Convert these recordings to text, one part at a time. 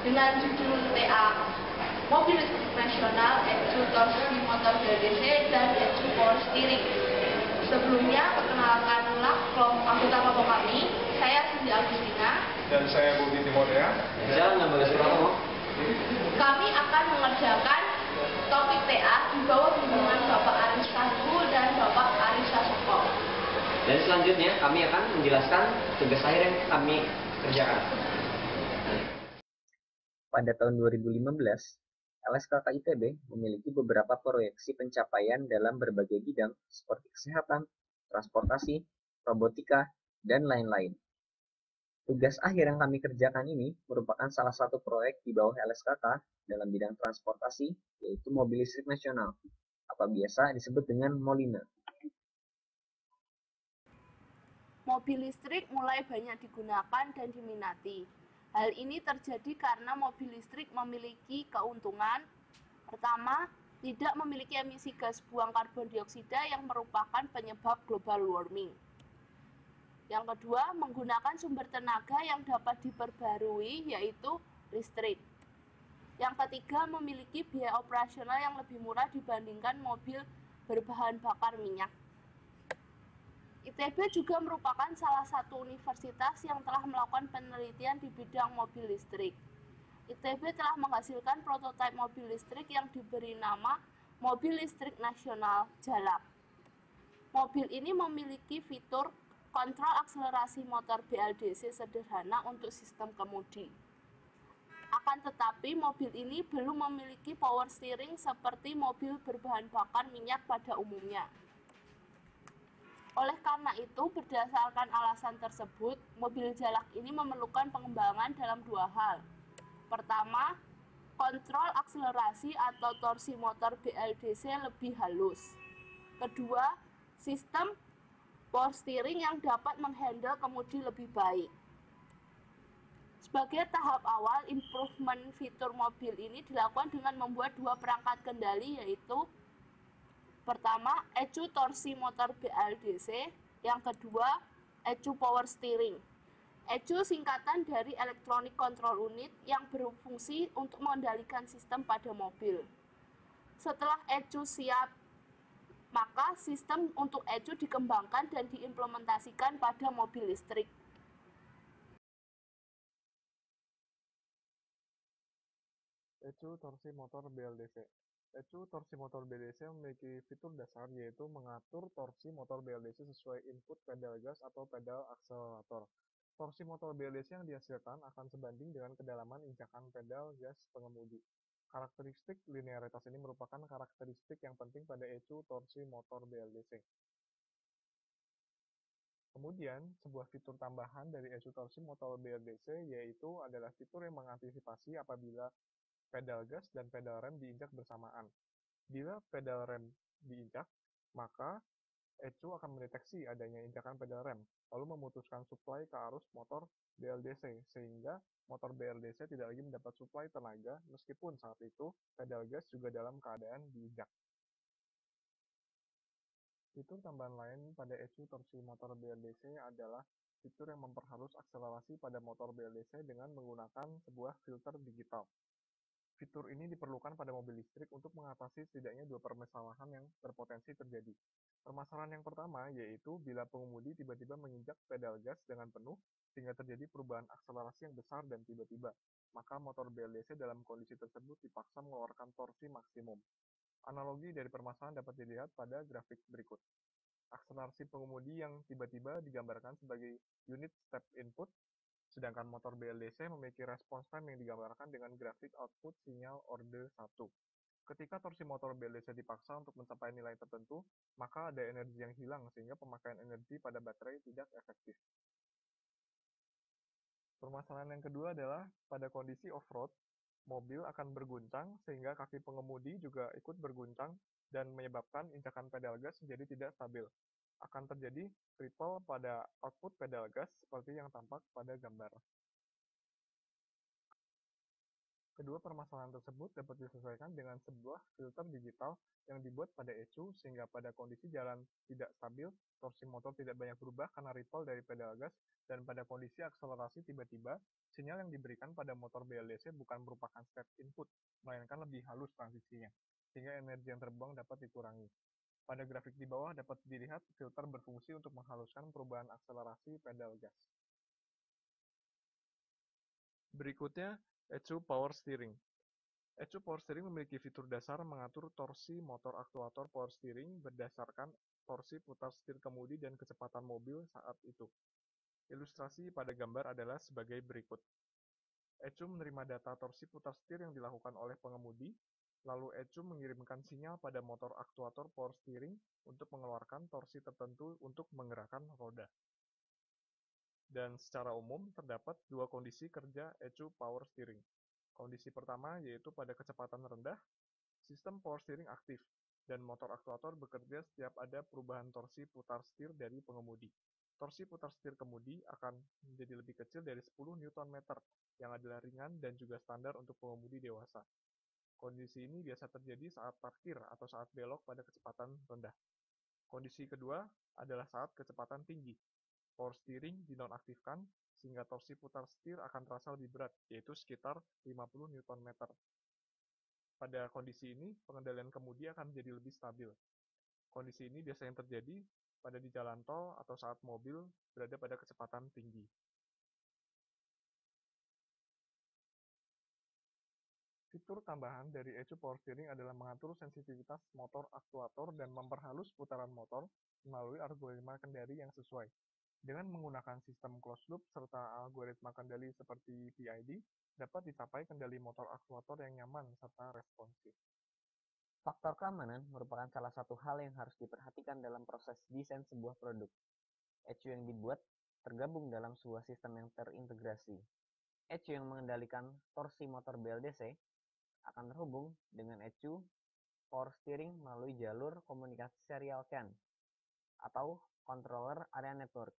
dengan judul TA Mobil Listrik Nasional, yaitu torsi motor BLDC dan yaitu power steering. Sebelumnya, perkenalkanlah anggota kelompok kami. Saya Cindy Agustina. Dan saya Budi Timodea. Kami akan mengerjakan topik TA di bawah bimbingan Bapak Aris Sagu dan Bapak Aris Sasoko. Dan selanjutnya kami akan menjelaskan tugas akhir yang kami kerjakan. Pada tahun 2015, LSKK ITB memiliki beberapa proyeksi pencapaian dalam berbagai bidang seperti kesehatan, transportasi, robotika, dan lain-lain. Tugas akhir yang kami kerjakan ini merupakan salah satu proyek di bawah LSKK dalam bidang transportasi, yaitu mobil listrik nasional, atau biasa disebut dengan Molina. Mobil listrik mulai banyak digunakan dan diminati. Hal ini terjadi karena mobil listrik memiliki keuntungan. Pertama, tidak memiliki emisi gas buang karbon dioksida yang merupakan penyebab global warming. Yang kedua, menggunakan sumber tenaga yang dapat diperbarui, yaitu listrik. Yang ketiga, memiliki biaya operasional yang lebih murah dibandingkan mobil berbahan bakar minyak. ITB juga merupakan salah satu universitas yang telah melakukan penelitian di bidang mobil listrik. ITB telah menghasilkan prototipe mobil listrik yang diberi nama Mobil Listrik Nasional Jalak. Mobil ini memiliki fitur kontrol akselerasi motor BLDC sederhana untuk sistem kemudi. Akan tetapi, mobil ini belum memiliki power steering seperti mobil berbahan bakar minyak pada umumnya. Oleh karena itu, berdasarkan alasan tersebut, mobil Jalak ini memerlukan pengembangan dalam dua hal. Pertama, kontrol akselerasi atau torsi motor BLDC lebih halus. Kedua, sistem power steering yang dapat menghandle kemudi lebih baik. Sebagai tahap awal, improvement fitur mobil ini dilakukan dengan membuat dua perangkat kendali, yaitu pertama, ECU torsi motor BLDC, yang kedua, ECU power steering. ECU singkatan dari Electronic Control Unit yang berfungsi untuk mengendalikan sistem pada mobil. Setelah ECU siap, maka sistem untuk ECU dikembangkan dan diimplementasikan pada mobil listrik. ECU torsi motor BLDC. ECU torsi motor BLDC memiliki fitur dasar, yaitu mengatur torsi motor BLDC sesuai input pedal gas atau pedal akselerator. Torsi motor BLDC yang dihasilkan akan sebanding dengan kedalaman injakan pedal gas pengemudi. Karakteristik linearitas ini merupakan karakteristik yang penting pada ECU torsi motor BLDC. Kemudian, sebuah fitur tambahan dari ECU torsi motor BLDC yaitu adalah fitur yang mengantisipasi apabila pedal gas dan pedal rem diinjak bersamaan. Bila pedal rem diinjak, maka ECU akan mendeteksi adanya injakan pedal rem, lalu memutuskan suplai ke arus motor BLDC, sehingga motor BLDC tidak lagi mendapat suplai tenaga meskipun saat itu pedal gas juga dalam keadaan diinjak. Fitur tambahan lain pada ECU torsi motor BLDC adalah fitur yang memperhalus akselerasi pada motor BLDC dengan menggunakan sebuah filter digital. Fitur ini diperlukan pada mobil listrik untuk mengatasi setidaknya dua permasalahan yang berpotensi terjadi. Permasalahan yang pertama yaitu bila pengemudi tiba-tiba menginjak pedal gas dengan penuh sehingga terjadi perubahan akselerasi yang besar dan tiba-tiba, maka motor BLDC dalam kondisi tersebut dipaksa mengeluarkan torsi maksimum. Analogi dari permasalahan dapat dilihat pada grafik berikut. Akselerasi pengemudi yang tiba-tiba digambarkan sebagai unit step input, sedangkan motor BLDC memiliki respons time yang digambarkan dengan grafik output sinyal orde 1. Ketika torsi motor BLDC dipaksa untuk mencapai nilai tertentu, maka ada energi yang hilang sehingga pemakaian energi pada baterai tidak efektif. Permasalahan yang kedua adalah pada kondisi off-road, mobil akan berguncang sehingga kaki pengemudi juga ikut berguncang dan menyebabkan injakan pedal gas menjadi tidak stabil. Akan terjadi ripple pada output pedal gas seperti yang tampak pada gambar. Kedua permasalahan tersebut dapat diselesaikan dengan sebuah filter digital yang dibuat pada ECU sehingga pada kondisi jalan tidak stabil, torsi motor tidak banyak berubah karena ripple dari pedal gas, dan pada kondisi akselerasi tiba-tiba, Sinyal yang diberikan pada motor BLDC bukan merupakan step input, melainkan lebih halus transisinya, sehingga energi yang terbuang dapat dikurangi. Pada grafik di bawah dapat dilihat filter berfungsi untuk menghaluskan perubahan akselerasi pedal gas. Berikutnya, ECU Power Steering. ECU Power Steering memiliki fitur dasar mengatur torsi motor aktuator power steering berdasarkan torsi putar setir kemudi dan kecepatan mobil saat itu. Ilustrasi pada gambar adalah sebagai berikut. ECU menerima data torsi putar setir yang dilakukan oleh pengemudi, lalu ECU mengirimkan sinyal pada motor aktuator power steering untuk mengeluarkan torsi tertentu untuk menggerakkan roda. Dan secara umum, terdapat dua kondisi kerja ECU Power Steering. Kondisi pertama yaitu pada kecepatan rendah, sistem power steering aktif, dan motor aktuator bekerja setiap ada perubahan torsi putar setir dari pengemudi. Torsi putar setir kemudi akan menjadi lebih kecil dari 10 Nm, yang adalah ringan dan juga standar untuk pengemudi dewasa. Kondisi ini biasa terjadi saat parkir atau saat belok pada kecepatan rendah. Kondisi kedua adalah saat kecepatan tinggi. Power steering dinonaktifkan sehingga torsi putar setir akan terasa lebih berat, yaitu sekitar 50 Nm. Pada kondisi ini, pengendalian kemudi akan menjadi lebih stabil. Kondisi ini biasanya terjadi pada di jalan tol atau saat mobil berada pada kecepatan tinggi. Fitur tambahan dari ECU Power Steering adalah mengatur sensitivitas motor aktuator dan memperhalus putaran motor melalui algoritma kendali yang sesuai. Dengan menggunakan sistem closed loop serta algoritma kendali seperti PID, dapat dicapai kendali motor aktuator yang nyaman serta responsif. Faktor keamanan merupakan salah satu hal yang harus diperhatikan dalam proses desain sebuah produk. ECU yang dibuat tergabung dalam sebuah sistem yang terintegrasi. ECU yang mengendalikan torsi motor BLDC akan terhubung dengan ECU Power Steering melalui jalur komunikasi serial CAN atau Controller Area Network.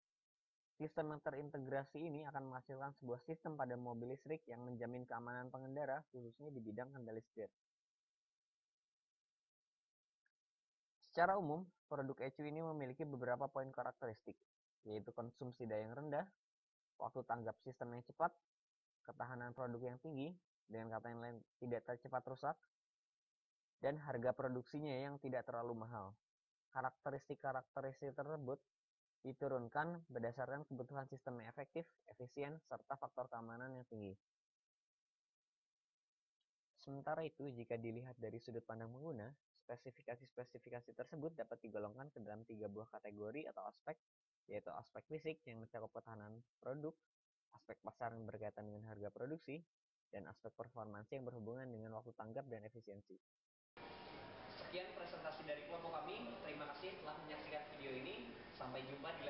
Sistem yang terintegrasi ini akan menghasilkan sebuah sistem pada mobil listrik yang menjamin keamanan pengendara, khususnya di bidang kendali setir. Secara umum, produk ECU ini memiliki beberapa poin karakteristik, yaitu konsumsi daya yang rendah, waktu tanggap sistem yang cepat, ketahanan produk yang tinggi, dengan kata yang lain tidak cepat rusak, dan harga produksinya yang tidak terlalu mahal. Karakteristik-karakteristik tersebut diturunkan berdasarkan kebutuhan sistem yang efektif, efisien, serta faktor keamanan yang tinggi. Sementara itu, jika dilihat dari sudut pandang pengguna, spesifikasi-spesifikasi tersebut dapat digolongkan ke dalam 3 buah kategori atau aspek, yaitu aspek fisik yang mencakup ketahanan produk, aspek pasar yang berkaitan dengan harga produksi, dan aspek performansi yang berhubungan dengan waktu tanggap dan efisiensi. Sekian presentasi dari kelompok kami. Terima kasih telah menyaksikan video ini. Sampai jumpa di